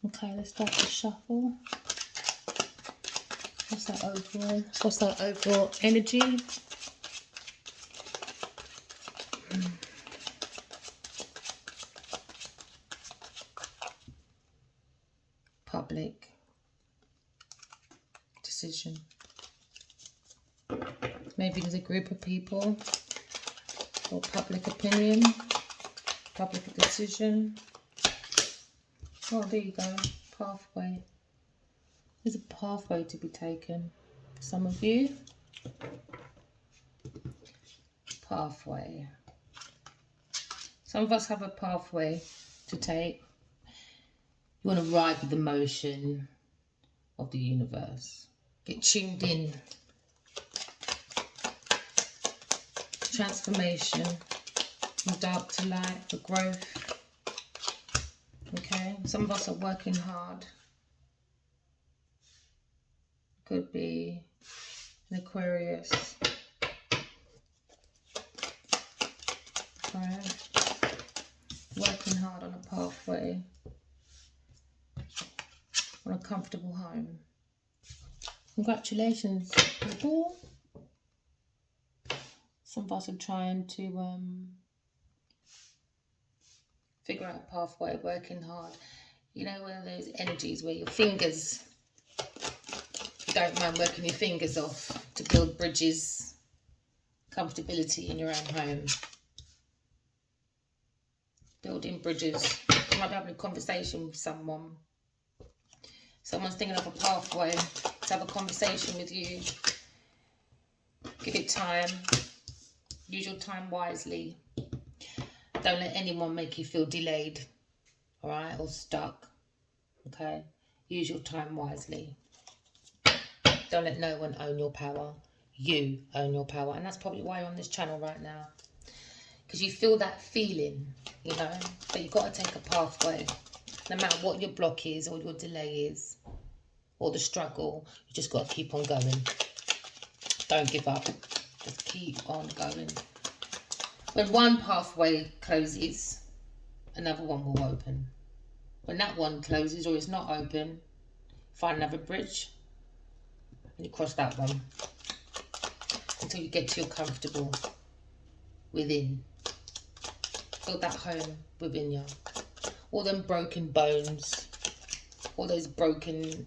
Okay, let's start the shuffle. What's that overall? What's that overall energy? Public decision. Maybe there's a group of people, or public opinion, public decision. Oh, there you go. Pathway. There's a pathway to be taken for some of you. Pathway. Some of us have a pathway to take. You want to ride with the motion of the universe. Get tuned in. Transformation. From dark to light. For growth. Okay. Some of us are working hard. Could be an Aquarius. Right. Working hard on a pathway. On a comfortable home. Congratulations, people. Some of us are trying to figure out a pathway, working hard. You know, one of those energies where your fingers, you don't mind working your fingers off to build bridges, comfortability in your own home. Building bridges. You might be having a conversation with someone. Someone's thinking of a pathway to have a conversation with you. Give it time. Use your time wisely. Don't let anyone make you feel delayed, all right, or stuck, okay? Use your time wisely. Don't let no one own your power. You own your power. And that's probably why you're on this channel right now. Because you feel that feeling, you know, but you've got to take a pathway. No matter what your block is or your delay is or the struggle, you just got to keep on going. Don't give up. Just keep on going. When one pathway closes, another one will open. When that one closes or is not open, find another bridge and you cross that one until you get to your comfortable within. Build that home within you. All them broken bones, all those broken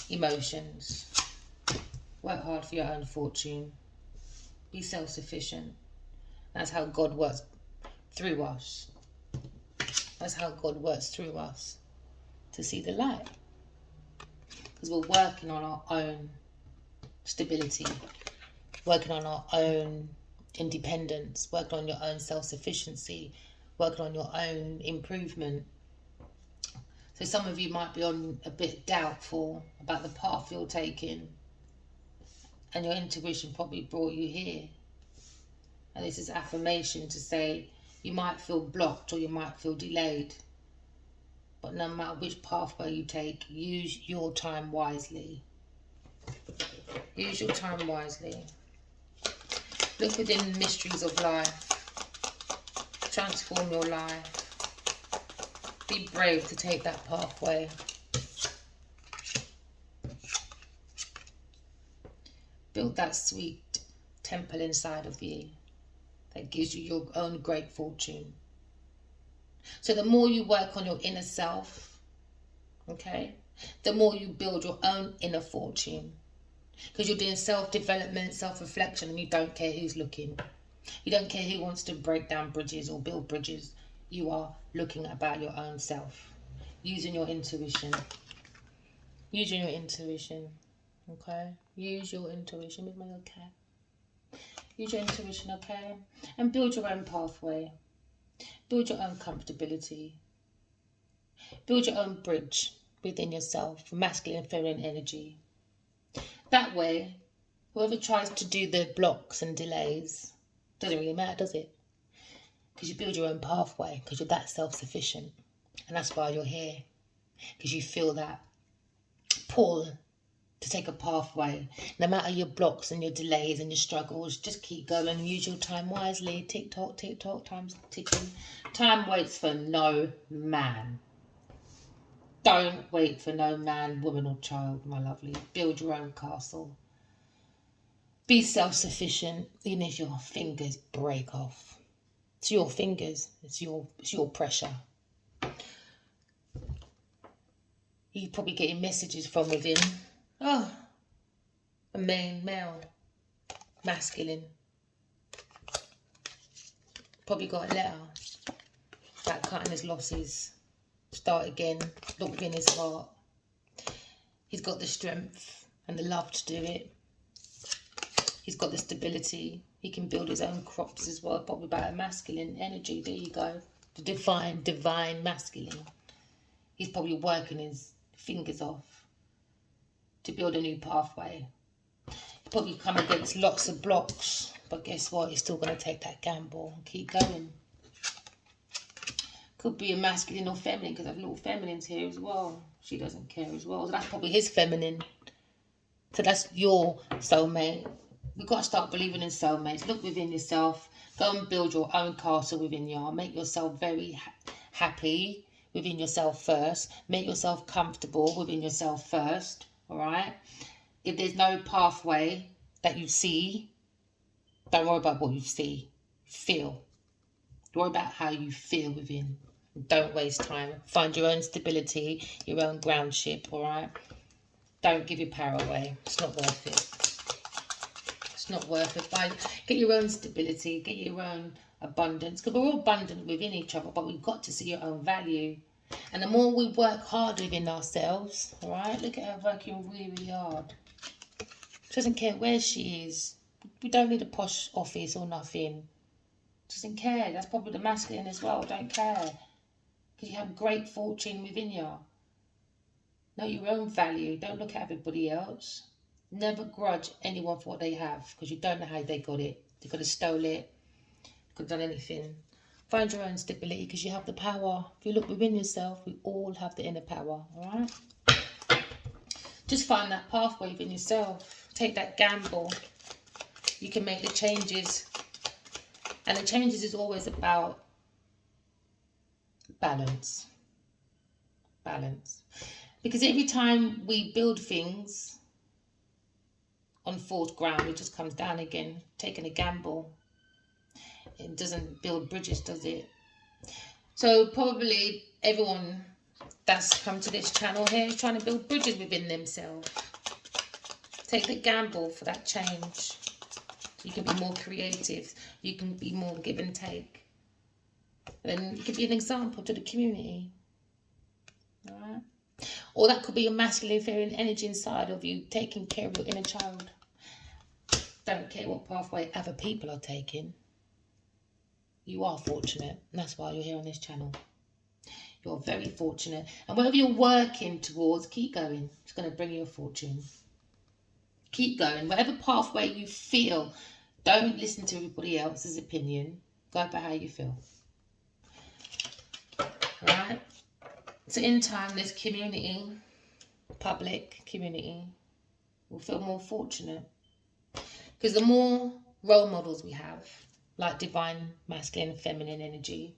emotions. Work hard for your own fortune. Be self-sufficient. That's how God works through us. That's how God works through us to see the light. Because we're working on our own stability, working on our own independence, working on your own self-sufficiency, working on your own improvement. So some of you might be on a bit doubtful about the path you're taking, and your intuition probably brought you here. And this is affirmation to say you might feel blocked or you might feel delayed. But no matter which pathway you take, use your time wisely. Use your time wisely. Look within the mysteries of life. Transform your life. Be brave to take that pathway. Build that sweet temple inside of you that gives you your own great fortune. So the more you work on your inner self, okay, the more you build your own inner fortune. Because you're doing self-development, self-reflection, and you don't care who's looking. You don't care who wants to break down bridges or build bridges. You are looking about your own self. Using your intuition. Using your intuition. Okay? Use your intuition with my okay. Use your intuition, okay? And build your own pathway. Build your own comfortability. Build your own bridge within yourself, masculine and feminine energy. That way, whoever tries to do the blocks and delays, doesn't really matter, does it? Because you build your own pathway, because you're that self-sufficient. And that's why you're here. Because you feel that pull to take a pathway. No matter your blocks and your delays and your struggles, just keep going. Use your time wisely. Tick-tock, time's ticking. Time waits for no man. Don't wait for no man, woman or child, my lovely. Build your own castle. Be self-sufficient, even if your fingers break off. It's your fingers. It's your pressure. You're probably getting messages from within. Oh, a male, masculine. Probably got a letter about cutting his losses. Start again. Look within his heart. He's got the strength and the love to do it. He's got the stability. He can build his own crops as well. Probably about a masculine energy. There you go. The divine masculine. He's probably working his fingers off to build a new pathway. He'll probably come against lots of blocks. But guess what? He's still going to take that gamble and keep going. Could be a masculine or feminine, because I have little feminines here as well. She doesn't care as well. So that's probably his feminine. So that's your soulmate. We've got to start believing in soulmates. Look within yourself. Go and build your own castle within you. Make yourself very happy within yourself first. Make yourself comfortable within yourself first. All right? If there's no pathway that you see, don't worry about what you see. Feel. Worry about how you feel within. Don't waste time. Find your own stability, your own ground ship, all right? Don't give your power away. It's not worth it. It's not worth it. Get your own stability, get your own abundance, because we're all abundant within each other, but we've got to see your own value. And the more we work hard within ourselves, all right? Look at her working really, really hard. She doesn't care where she is. We don't need a posh office or nothing. Doesn't care. That's probably the masculine as well. Don't care. Because you have great fortune within you. Know your own value. Don't look at everybody else. Never grudge anyone for what they have, because you don't know how they got it. They could have stole it. They could have done anything. Find your own stability, because you have the power. If you look within yourself, we all have the inner power. Alright? Just find that pathway within yourself. Take that gamble. You can make the changes. And the changes is always about balance. Balance. Because every time we build things on false ground, it just comes down again. Taking a gamble. It doesn't build bridges, does it? So probably everyone that's come to this channel here is trying to build bridges within themselves. Take the gamble for that change. You can be more creative. You can be more give and take. And it could be an example to the community. Alright? Or that could be a masculine feminine energy inside of you, taking care of your inner child. Don't care what pathway other people are taking. You are fortunate. And that's why you're here on this channel. You're very fortunate. And whatever you're working towards, keep going. It's going to bring you a fortune. Keep going. Whatever pathway you feel, don't listen to everybody else's opinion. Go by how you feel. Alright? So in time, this community, public community, will feel more fortunate. Because the more role models we have, like divine, masculine, feminine energy,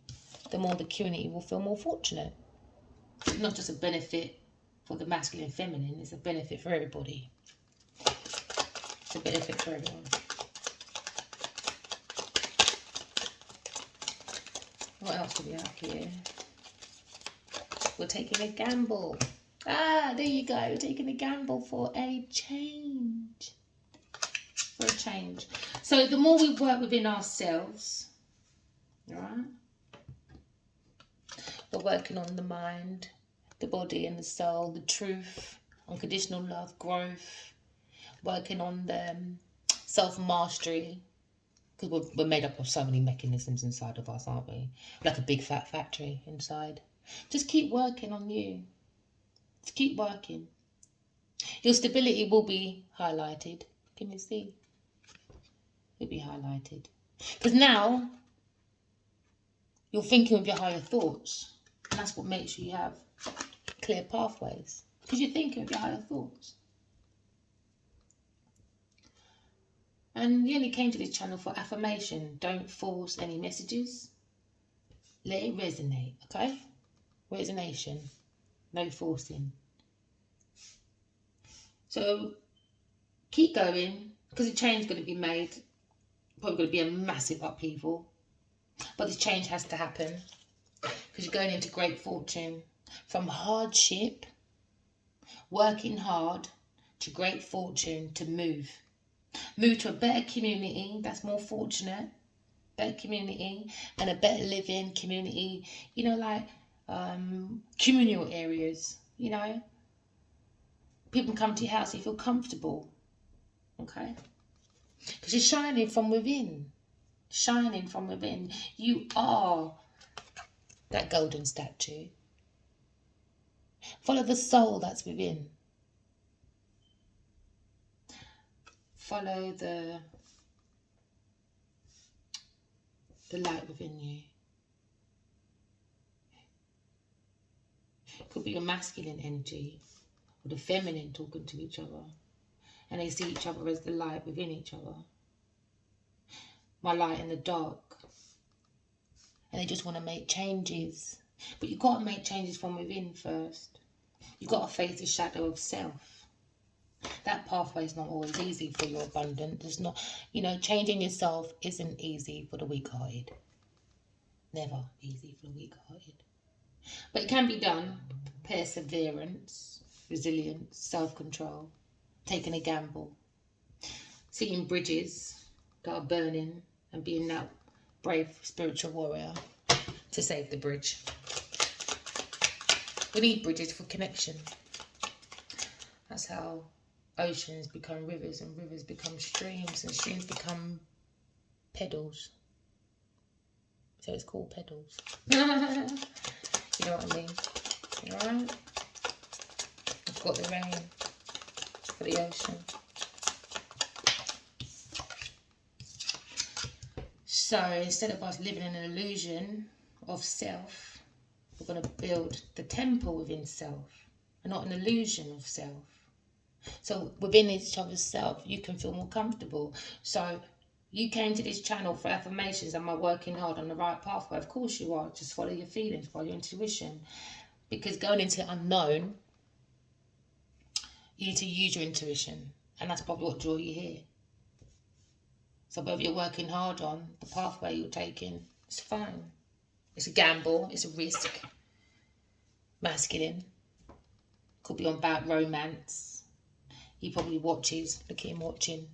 the more the community will feel more fortunate. It's not just a benefit for the masculine and feminine, it's a benefit for everybody. It's a benefit for everyone. What else do we have here? We're taking a gamble. Ah, there you go. We're taking a gamble for a change. For a change. So the more we work within ourselves, alright? We're working on the mind, the body and the soul, the truth, unconditional love, growth, working on the self-mastery, because we're made up of so many mechanisms inside of us, aren't we? Like a big fat factory inside. Just keep working on you. Just keep working. Your stability will be highlighted. Can you see? It'll be highlighted. Because now, you're thinking with your higher thoughts. And that's what makes you have clear pathways. Because you're thinking with your higher thoughts. And you only came to this channel for affirmation. Don't force any messages. Let it resonate, okay? Resonation. No forcing. So keep going, because a change is going to be made. Probably going to be a massive upheaval. But this change has to happen, because you're going into great fortune. From hardship, working hard, to great fortune, to move. Move to a better community that's more fortunate. Better community and a better living community. You know, like communal areas, you know. People come to your house, you feel comfortable. Okay? Because you're shining from within. Shining from within. You are that golden statue. Follow the soul that's within. Follow the light within you. It could be your masculine energy or the feminine talking to each other, and they see each other as the light within each other. My light in the dark. And they just want to make changes. But you've got to make changes from within first. You've got to face the shadow of self. That pathway is not always easy for your abundance. It's not, you know, changing yourself isn't easy for the weak-hearted. Never easy for the weak-hearted. But it can be done. Perseverance, resilience, self-control, taking a gamble, seeing bridges that are burning and being that brave spiritual warrior to save the bridge. We need bridges for connection. That's how oceans become rivers, and rivers become streams, and streams become pedals. So it's called pedals. You know what I mean? Alright? I've got the rain for the ocean. So instead of us living in an illusion of self, we're going to build the temple within self, and not an illusion of self. So within each other's self, you can feel more comfortable. So you came to this channel for affirmations. Am I working hard on the right pathway? Of course you are. Just follow your feelings, follow your intuition. Because going into the unknown, you need to use your intuition. And that's probably what drew you here. So whether you're working hard on the pathway you're taking, it's fine. It's a gamble, it's a risk. Masculine. Could be on about romance. He probably watches, look at him watching.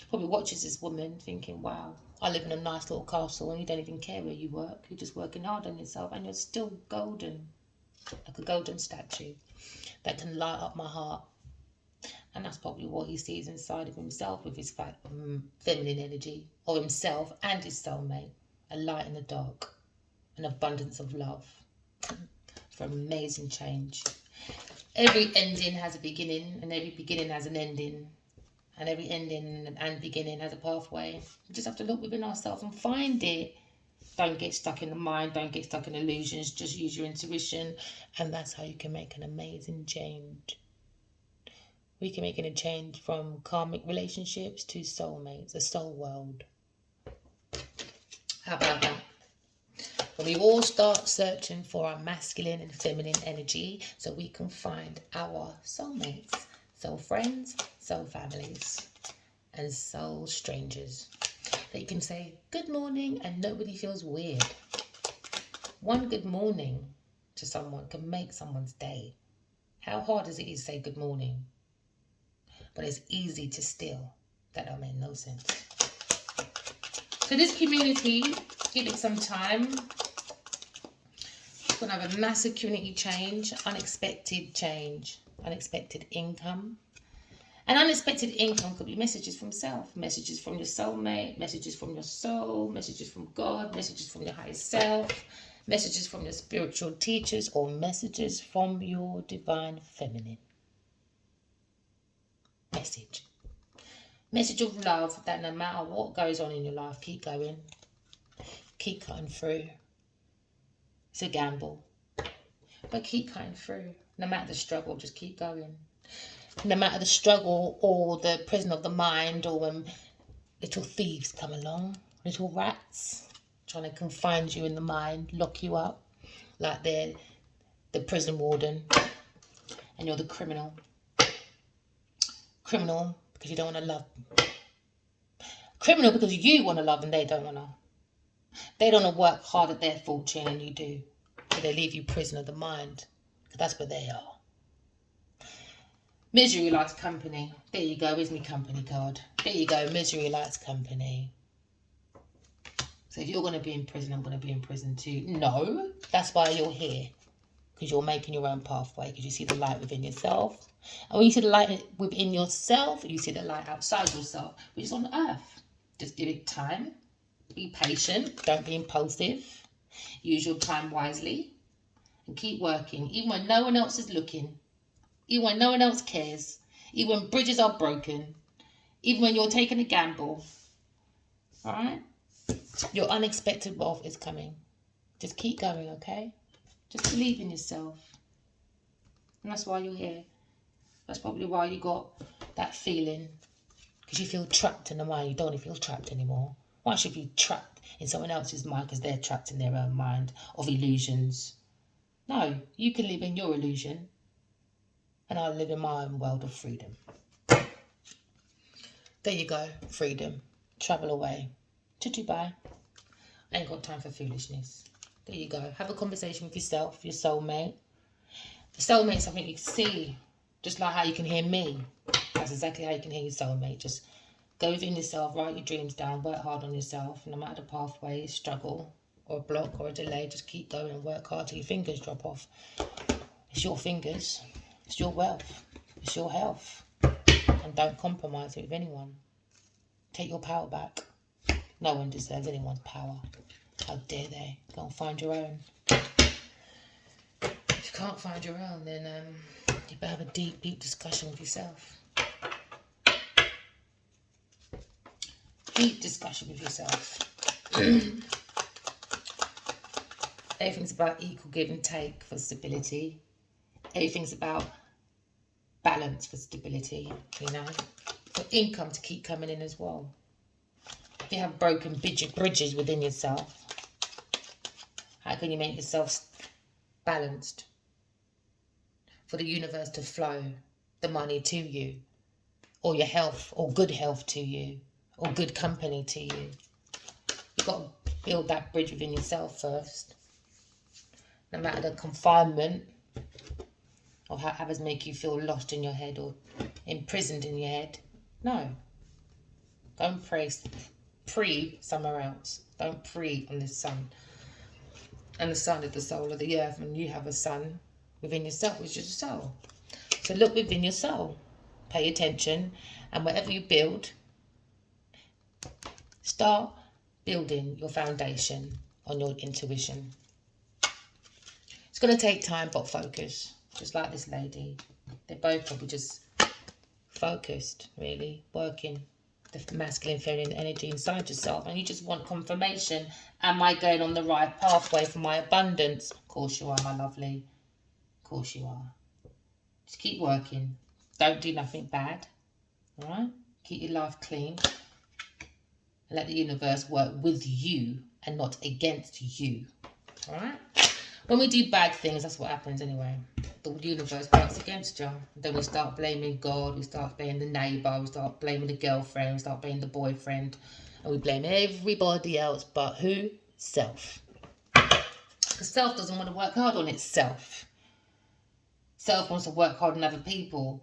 Probably watches this woman thinking, wow, I live in a nice little castle and you don't even care where you work. You're just working hard on yourself and you're still golden. Like a golden statue that can light up my heart. And that's probably what he sees inside of himself with his feminine energy, or himself and his soulmate. A light in the dark, an abundance of love for amazing change. Every ending has a beginning, and every beginning has an ending, and every ending and beginning has a pathway. We just have to look within ourselves and find it. Don't get stuck in the mind, don't get stuck in illusions, just use your intuition, and that's how you can make an amazing change. We can make a change from karmic relationships to soulmates, a soul world. How about that? When we all start searching for our masculine and feminine energy so we can find our soulmates, soul friends, soul families, and soul strangers. That you can say good morning and nobody feels weird. One good morning to someone can make someone's day. How hard is it to say good morning? But it's easy to steal. That don't make no sense. So this community, give it some time. We're going to have a massive community change, unexpected income. And unexpected income could be messages from self, messages from your soulmate, messages from your soul, messages from God, messages from your higher self, messages from your spiritual teachers, or messages from your divine feminine. Message of love that no matter what goes on in your life, keep going. Keep cutting through. It's a gamble. But keep cutting through. No matter the struggle, just keep going. No matter the struggle or the prison of the mind, or when little thieves come along, little rats trying to confine you in the mind, lock you up like they're the prison warden, and you're the criminal. Criminal because you don't want to love. Criminal because you want to love and they don't want to. They don't want to work hard at their fortune and you do. So they leave you prisoner of the mind. Because that's where they are. Misery likes company. There you go, here's my company card. There you go, misery likes company. So if you're going to be in prison, I'm going to be in prison too. No, that's why you're here. Because you're making your own pathway. Because you see the light within yourself. And when you see the light within yourself, you see the light outside yourself, which is on earth. Just give it time. Be patient. Don't be impulsive. Use your time wisely. And keep working. Even when no one else is looking. Even when no one else cares. Even when bridges are broken. Even when you're taking a gamble. Alright? Your unexpected wealth is coming. Just keep going, okay? Just believe in yourself. And that's why you're here. That's probably why you got that feeling. Because you feel trapped in the mind. You don't want to feel trapped anymore. Why should you be trapped in someone else's mind because they're trapped in their own mind of illusions? No, you can live in your illusion. And I'll live in my own world of freedom. There you go. Freedom. Travel away to Dubai. I ain't got time for foolishness. There you go. Have a conversation with yourself, your soulmate. The soulmate is something you can see. Just like how you can hear me. That's exactly how you can hear your soulmate. Just go within yourself, write your dreams down, work hard on yourself. No matter the pathway, struggle, or a block, or a delay, just keep going and work hard till your fingers drop off. It's your fingers. It's your wealth. It's your health. And don't compromise it with anyone. Take your power back. No one deserves anyone's power. How dare they? Go and find your own. If you can't find your own, then you better have a deep, deep discussion with yourself. Deep discussion with yourself. Everything's about equal give and take for stability. Everything's about balance for stability, you know. For income to keep coming in as well. If you have broken bridges within yourself, how can you make yourself balanced? For the universe to flow the money to you, or your health, or good health to you, or good company to you. You've got to build that bridge within yourself first. No matter the confinement of how others make you feel lost in your head or imprisoned in your head. No. Go and pray somewhere else. Don't pray on the sun. And the sun is the soul of the earth, and you have a sun within yourself, which is your soul. So look within your soul. Pay attention, and whatever you build, start building your foundation on your intuition. It's going to take time, but focus. Just like this lady. They're both probably just focused, really, working the masculine, feminine energy inside yourself, and you just want confirmation. Am I going on the right pathway for my abundance? Of course you are, my lovely. Of course you are. Just keep working. Don't do nothing bad. All right? Keep your life clean. And let the universe work with you and not against you. All right? When we do bad things, that's what happens anyway. The universe works against you. Then we start blaming God, we start blaming the neighbour, we start blaming the girlfriend, we start blaming the boyfriend, and we blame everybody else but who? Self. Because self doesn't want to work hard on itself. Self wants to work hard on other people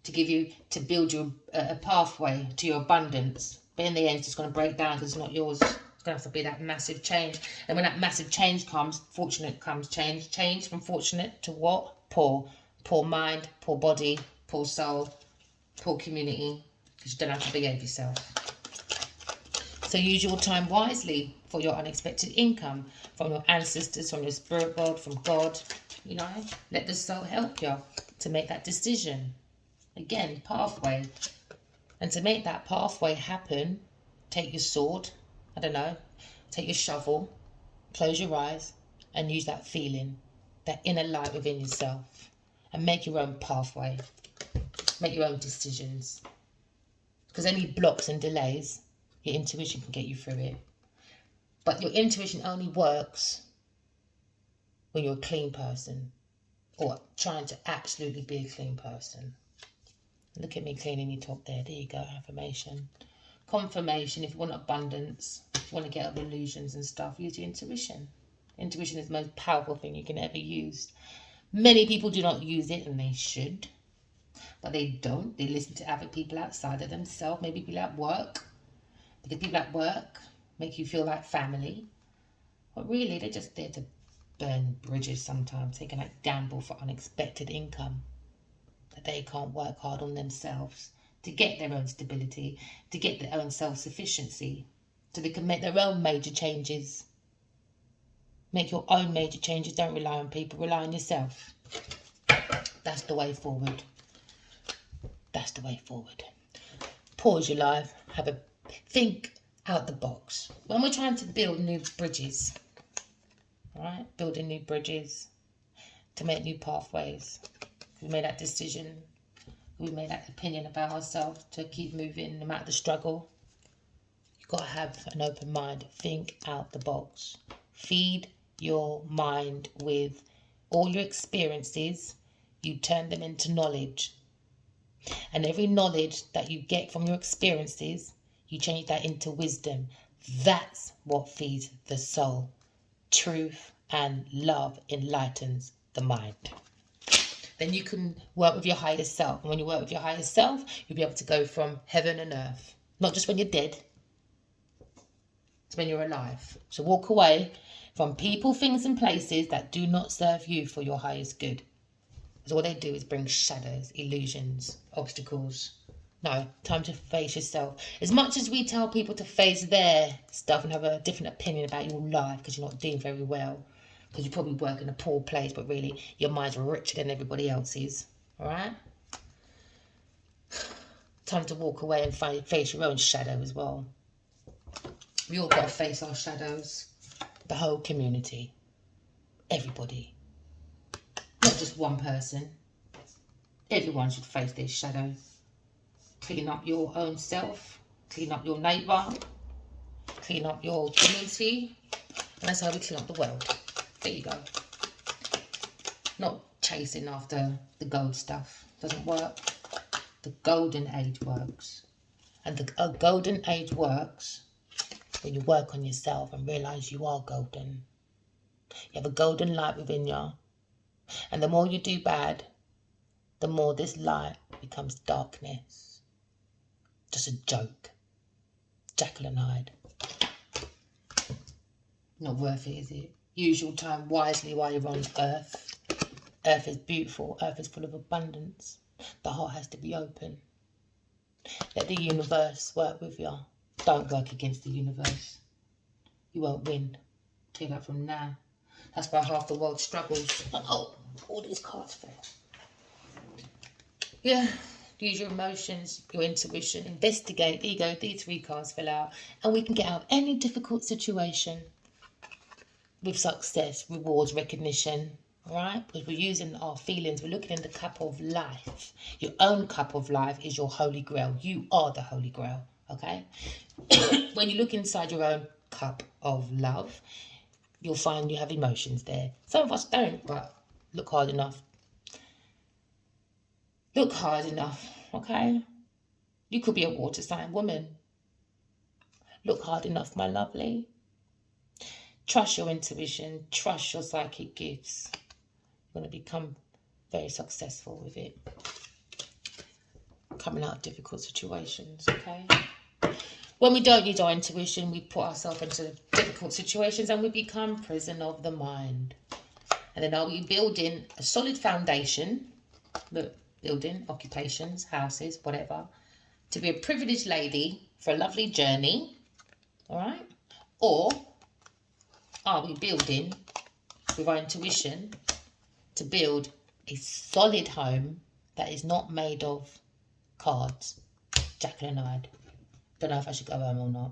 to build you a pathway to your abundance. But in the end, it's just going to break down because it's not yours. It's going to have to be that massive change. And when that massive change comes, fortunate comes change. Change from fortunate to what? Poor. Poor mind, poor body, poor soul, poor community. Because you don't have to behave yourself. So use your time wisely for your unexpected income. From your ancestors, from your spirit world, from God. You know, let the soul help you to make that decision. Again, pathway. And to make that pathway happen, take your sword. I don't know, take your shovel, close your eyes, and use that feeling, that inner light within yourself, and make your own pathway, make your own decisions. Because any blocks and delays, your intuition can get you through it. But your intuition only works when you're a clean person. or trying to absolutely be a clean person. Look at me cleaning your top there. There you go, affirmation. Confirmation, if you want abundance, if you want to get out of illusions and stuff, use your intuition. Intuition is the most powerful thing you can ever use. Many people do not use it, and they should. But they don't. They listen to other people outside of themselves, maybe people at work. Because people at work make you feel like family. But really, they're just there to burn bridges sometimes, taking a gamble for unexpected income. That they can't work hard on themselves to get their own stability, to get their own self-sufficiency, so they can make their own major changes. Make your own major changes. Don't rely on people. Rely on yourself. That's the way forward. That's the way forward. Pause your life. Have a think out the box. When we're trying to build new bridges, all right? Building new bridges to make new pathways. We made that decision. We made that opinion about ourselves to keep moving no matter the struggle. You've got to have an open mind. Think out the box. Feed your mind with all your experiences. You turn them into knowledge. And every knowledge that you get from your experiences, you change that into wisdom. That's what feeds the soul. Truth and love enlightens the mind. Then you can work with your higher self. And when you work with your higher self, you'll be able to go from heaven and earth. Not just when you're dead. It's when you're alive. So walk away from people, things and places that do not serve you for your highest good. Because all they do is bring shadows, illusions, obstacles. No, time to face yourself. As much as we tell people to face their stuff and have a different opinion about your life because you're not doing very well, because you probably work in a poor place, but really your mind's richer than everybody else's. All right? Time to walk away and face your own shadow as well. We all got to face our shadows. The whole community. Everybody. Not just one person. Everyone should face their shadow. Clean up your own self. Clean up your neighbour. Clean up your community. And that's how we clean up the world. There you go. Not chasing after the gold stuff. Doesn't work. The golden age works. And the golden age works when you work on yourself and realise you are golden. You have a golden light within you. And the more you do bad, the more this light becomes darkness. Just a joke. Jekyll and Hyde. Not worth it, is it? Use your time wisely while you're on earth. Earth is beautiful. Earth is full of abundance. The heart has to be open. Let the universe work with you. Don't work against the universe. You won't win. Tell you that from now. That's why half the world struggles. Oh, all these cards fell. Yeah, use your emotions, your intuition, investigate. There you go, these 3 cards fell out. And we can get out of any difficult situation with success, rewards, recognition. Alright? Because we're using our feelings. We're looking in the cup of life. Your own cup of life is your holy grail. You are the holy grail. Okay? When you look inside your own cup of love, you'll find you have emotions there. Some of us don't, but look hard enough. Look hard enough, okay? You could be a water sign woman. Look hard enough, my lovely. Trust your intuition. Trust your psychic gifts. You're going to become very successful with it. Coming out of difficult situations, okay? When we don't use our intuition, we put ourselves into difficult situations and we become prison of the mind. And then are we building a solid foundation, look, building, occupations, houses, whatever, to be a privileged lady for a lovely journey, all right? Or are we building with our intuition to build a solid home that is not made of cards, Jekyll and Hyde? Don't know if I should go home or not.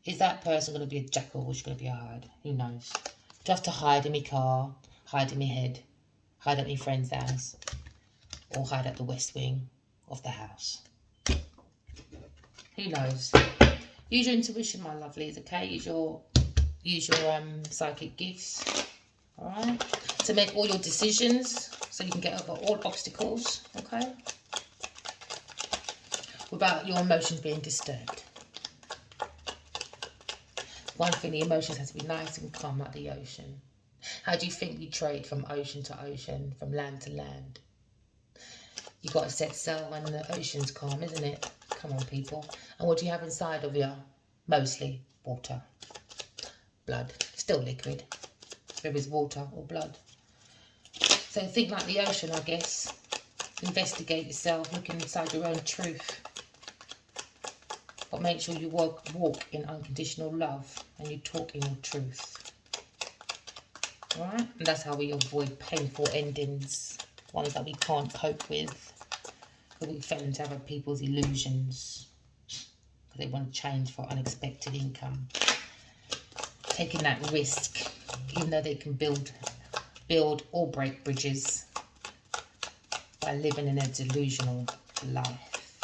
Is that person going to be a jackal or is she going to be a Hyde? Who knows? Just to hide in my car, hide in my head, hide at my friend's house, or hide at the west wing of the house. Who knows? Use your intuition, my lovelies, okay? Use your psychic gifts, all right? to make all your decisions so you can get over all obstacles, okay? Without your emotions being disturbed. One thing, the emotions has to be nice and calm like the ocean. How do you think we trade from ocean to ocean, from land to land? You've got to set sail when the ocean's calm, isn't it? Come on, people. And what do you have inside of you? Mostly water. Blood. Still liquid. Whether it's water or blood. So think like the ocean, I guess. Investigate yourself. Look inside your own truth. But make sure you walk in unconditional love. And you talk in your truth. Alright? And that's how we avoid painful endings. Ones that we can't cope with. Because we fell into other people's illusions. Because they want to change for unexpected income. Taking that risk. Even though they can build or break bridges. By living in a delusional life.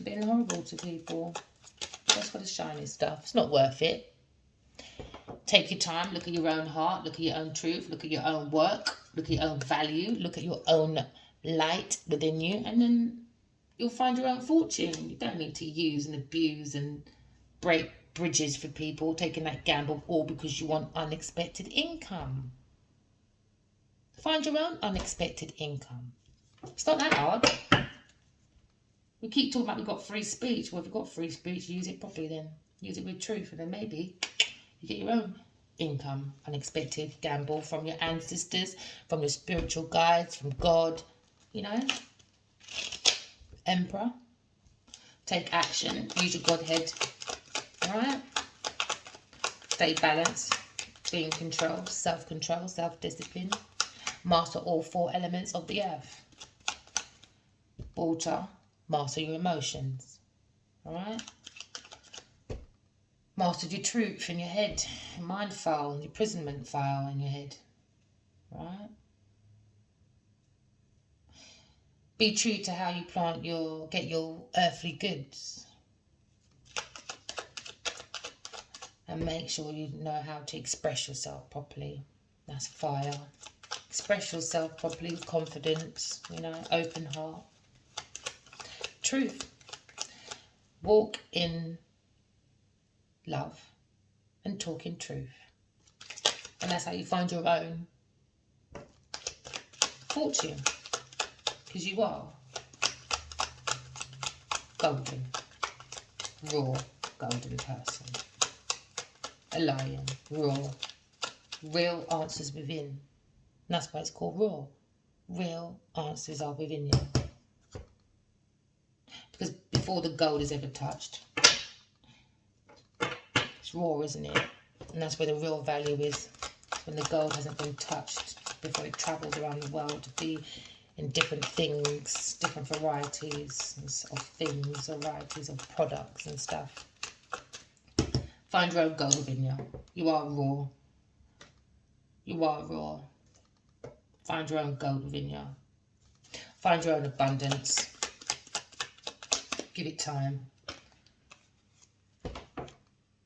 Being horrible to people. Just for the shiny stuff. It's not worth it. Take your time. Look at your own heart. Look at your own truth. Look at your own work. Look at your own value. Look at your own light within you. And then you'll find your own fortune. You don't need to use and abuse and break bridges for people. Taking that gamble all because you want unexpected income. Find your own unexpected income. It's not that hard. We keep talking about we've got free speech. Well, if you've got free speech, use it properly then. Use it with truth, and then maybe you get your own income. Unexpected gamble from your ancestors, from your spiritual guides, from God, you know. Emperor. Take action. Use your Godhead. Alright? Stay balanced. Be in control. Self-control. Self-discipline. Master all 4 elements of the earth. Water, master your emotions. Alright? Master your truth in your head. Your mind file, your imprisonment file in your head. Right? Be true to how you get your earthly goods. And make sure you know how to express yourself properly. That's fire. Express yourself properly with confidence, you know, open heart. Truth. Walk in love and talk in truth. And that's how you find your own fortune. Because you are golden, raw, golden person. A lion, raw, real answers within. And that's why it's called raw. Real answers are within you. Because before the gold is ever touched, it's raw, isn't it? And that's where the real value is. When the gold hasn't been touched before it travels around the world to be in different things, different varieties of things, varieties of products and stuff. Find your own gold within you. You are raw. You are raw. Find your own gold within you. Find your own abundance. Give it time.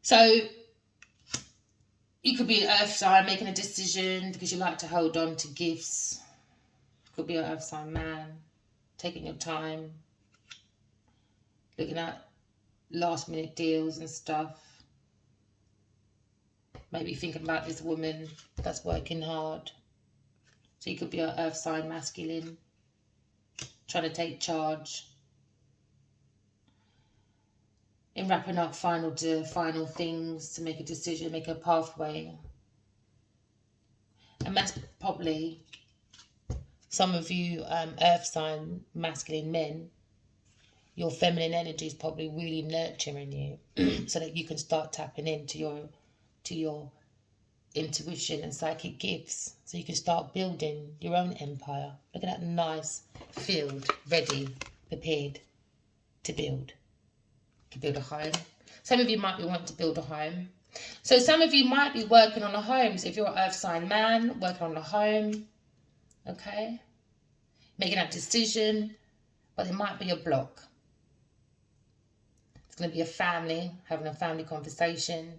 So, you could be an earth sign making a decision because you like to hold on to gifts. Could be an earth sign man. Taking your time. Looking at last minute deals and stuff. Maybe thinking about this woman that's working hard. So you could be an earth sign masculine, trying to take charge. In wrapping up final things to make a decision, make a pathway. And that's probably some of you earth sign masculine men, your feminine energy is probably really nurturing you so that you can start tapping into your intuition and psychic gifts, so you can start building your own empire. Look at that nice field, ready, prepared to build. You can build a home. Some of you might be wanting to build a home. So some of you might be working on a home. So if you're an earth sign man, working on a home, okay, making that decision, but there might be a block. It's going to be a family, having a family conversation,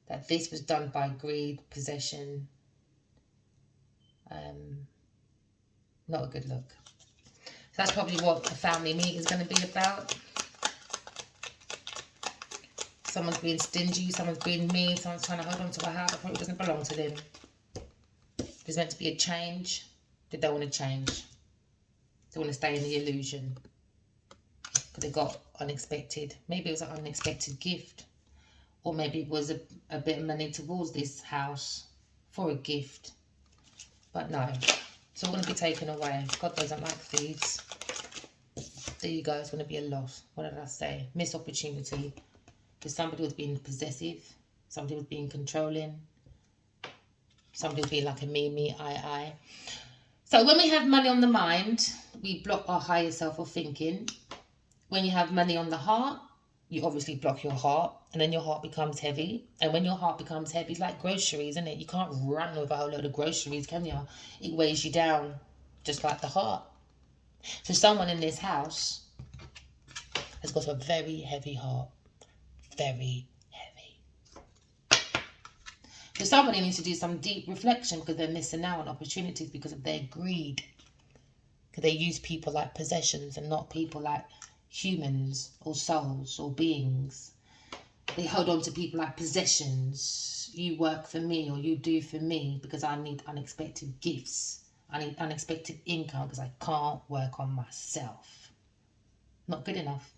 that this was done by greed, possession, Not a good look. So that's probably what a family meeting is going to be about. Someone's being stingy, someone's being mean, someone's trying to hold on to a house that probably doesn't belong to them. There's meant to be a change. They don't want to change. They want to stay in the illusion. Because they got unexpected. Maybe it was an unexpected gift. Or maybe it was a bit of money towards this house for a gift. But no. It's all going to be taken away. God doesn't like thieves. There you go. It's going to be a loss. What did I say? Missed opportunity. Because somebody was being possessive. Somebody was being controlling. Somebody was being like a me, I. So when we have money on the mind, we block our higher self of thinking. When you have money on the heart, you obviously block your heart. And then your heart becomes heavy. And when your heart becomes heavy, it's like groceries, isn't it? You can't run with a whole load of groceries, can you? It weighs you down, just like the heart. So someone in this house has got a very heavy heart. Very heavy. So somebody needs to do some deep reflection because they're missing out on opportunities because of their greed. Because they use people like possessions and not people like humans or souls or beings. They hold on to people like possessions. You work for me or you do for me because I need unexpected gifts. I need unexpected income because I can't work on myself. Not good enough.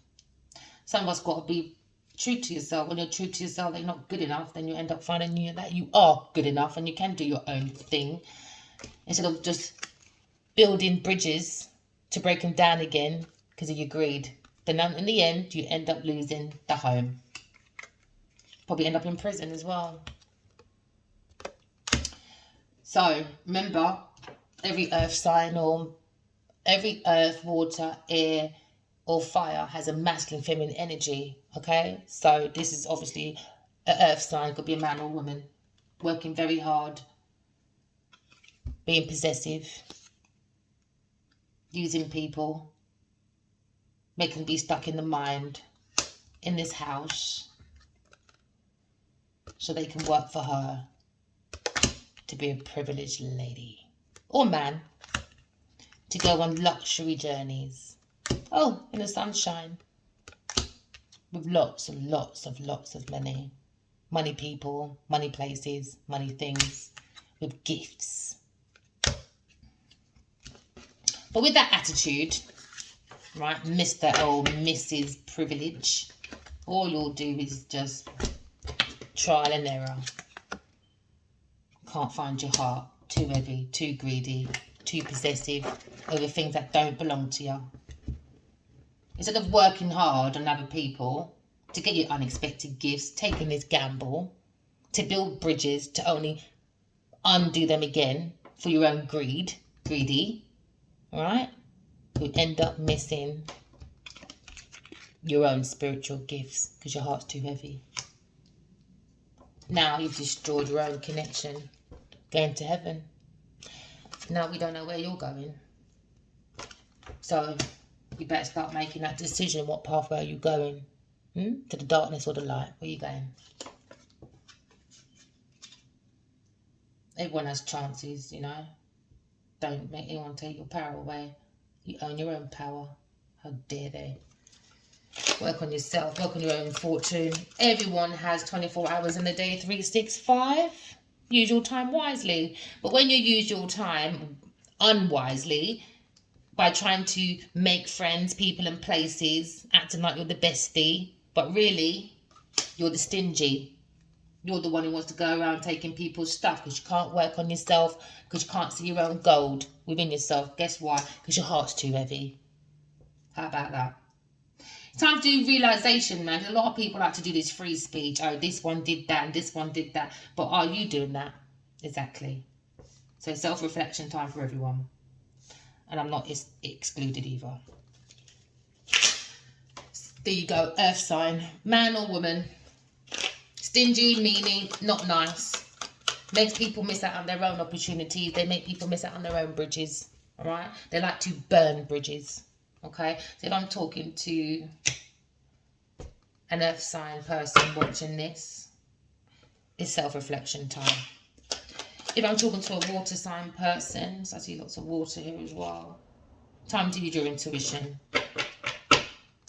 Some of us got to be true to yourself. When you're true to yourself, you're not good enough, then you end up finding that you are good enough and you can do your own thing. Instead of just building bridges to break them down again because of your greed. Then in the end, you end up losing the home. Probably end up in prison as well. So, remember, every earth sign or every earth, water, air or fire has a masculine, feminine energy, okay? So, this is obviously an earth sign. Could be a man or woman. Working very hard. Being possessive. Using people. Making them be stuck in the mind. In this house. So they can work for her to be a privileged lady or man to go on luxury journeys. Oh, in the sunshine with lots of money. Money people, money places, money things with gifts. But with that attitude, right, Mr. or Mrs. Privilege, all you'll do is just trial and error. Can't find your heart. Too heavy, too greedy, too possessive over things that don't belong to you. Instead of working hard on other people to get your unexpected gifts, taking this gamble to build bridges to only undo them again for your own greedy, right? You end up missing your own spiritual gifts because your heart's too heavy. Now you've destroyed your own connection, going to heaven. Now we don't know where you're going. So you better start making that decision. What pathway are you going? To the darkness or the light? Where are you going? Everyone has chances, you know. Don't make anyone take your power away. You own your own power. How dare they? Work on yourself. Work on your own fortune. Everyone has 24 hours in the day, 365. Use your time wisely. But when you use your time unwisely, by trying to make friends, people and places, acting like you're the bestie, but really, you're the stingy. You're the one who wants to go around taking people's stuff because you can't work on yourself, because you can't see your own gold within yourself. Guess why? Because your heart's too heavy. How about that? It's time to do realization, man. A lot of people like to do this free speech. Oh, this one did that and this one did that. But are you doing that? Exactly. So self-reflection time for everyone. And I'm not excluded either. There you go. Earth sign. Man or woman. Stingy, meaning, not nice. Makes people miss out on their own opportunities. They make people miss out on their own bridges. Alright? They like to burn bridges. Okay? So if I'm talking to an earth sign person watching this, it's self-reflection time. If I'm talking to a water sign person, so I see lots of water here as well. Time to use your intuition.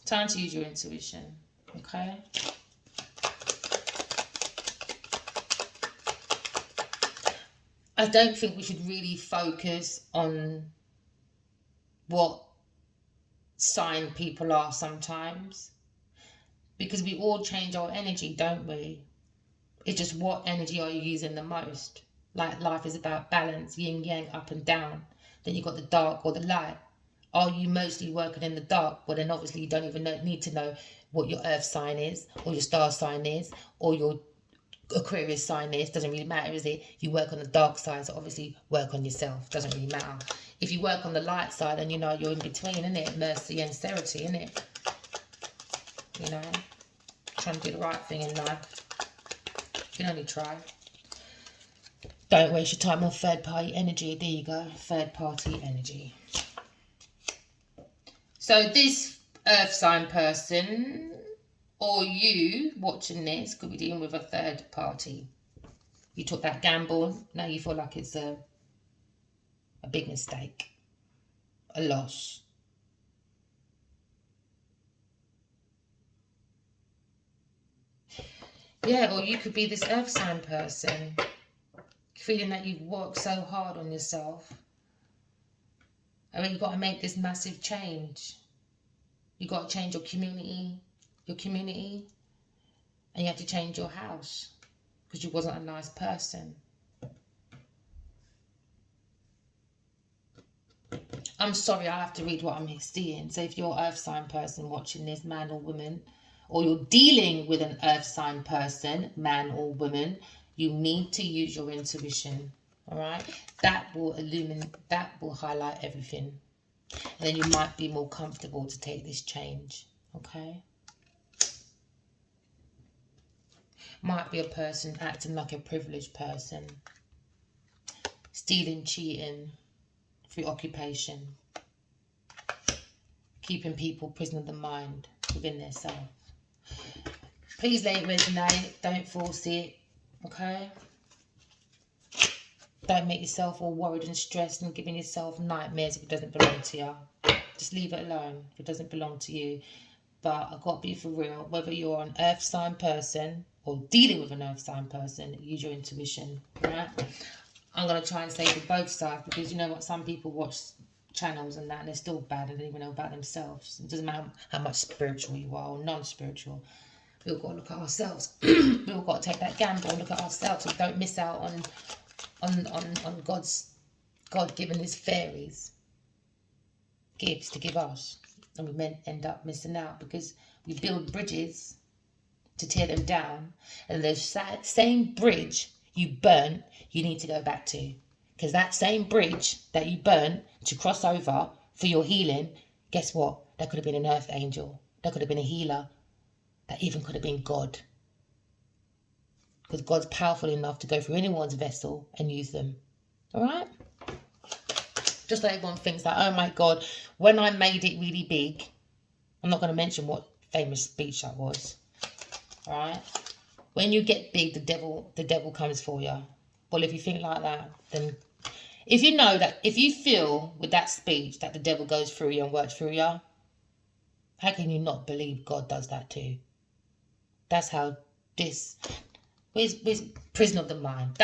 Time to use your intuition. Okay? I don't think we should really focus on what sign people are sometimes, because we all change our energy, don't we? It's just what energy are you using the most? Like life is about balance, yin yang, up and down. Then you've got the dark or the light. Are you mostly working in the dark? Well, then obviously you don't even need to know what your earth sign is, or your star sign is, or your Aquarius sign is. Doesn't really matter, is it? You work on the dark side, so obviously work on yourself. Doesn't really matter. If you work on the light side, then you know you're in between, innit? Mercy and serenity, innit? You know, trying to do the right thing in life. You can only try. Don't waste your time on third party energy. There you go, third party energy. So this earth sign person, or you watching this, could be dealing with a third party. You took that gamble, now you feel like it's a big mistake, a loss. Yeah, or you could be this earth sign person, feeling that you've worked so hard on yourself. I mean, you've got to make this massive change. You've got to change your community, and you have to change your house because you wasn't a nice person. I'm sorry, I have to read what I'm seeing. So if you're an earth sign person watching this, man or woman, or you're dealing with an earth sign person, man or woman, you need to use your intuition. All right, that will illuminate, that will highlight everything, and then you might be more comfortable to take this change. Okay, might be a person acting like a privileged person, stealing, cheating through occupation, keeping people prisoner of the mind within their self. Please let it resonate, don't force it. Okay, don't make yourself all worried and stressed and giving yourself nightmares if it doesn't belong to you. Just leave it alone if it doesn't belong to you. But I've got to be for real, whether you're an earth sign person or dealing with an earth sign person, use your intuition, right? I'm going to try and say for both sides, because you know what, some people watch channels and that and they're still bad and don't even know about themselves. It doesn't matter how much spiritual you are or non-spiritual. We've got to look at ourselves. We've got to take that gamble and look at ourselves and don't miss out on God giving his fairies gifts to give us, and we end up missing out because we build bridges to tear them down, and the same bridge you burnt, you need to go back to, because that same bridge that you burnt to cross over for your healing, guess what? That could have been an earth angel, that could have been a healer, that even could have been God, because God's powerful enough to go through anyone's vessel and use them. All right, just like everyone thinks that, oh my God, when I made it really big, I'm not going to mention what famous speech that was. All right, when you get big, the devil comes for you. Well, if you think like that, then if you know that, if you feel with that speech that the devil goes through you and works through you, how can you not believe God does that too? That's how this is prison of the mind. That's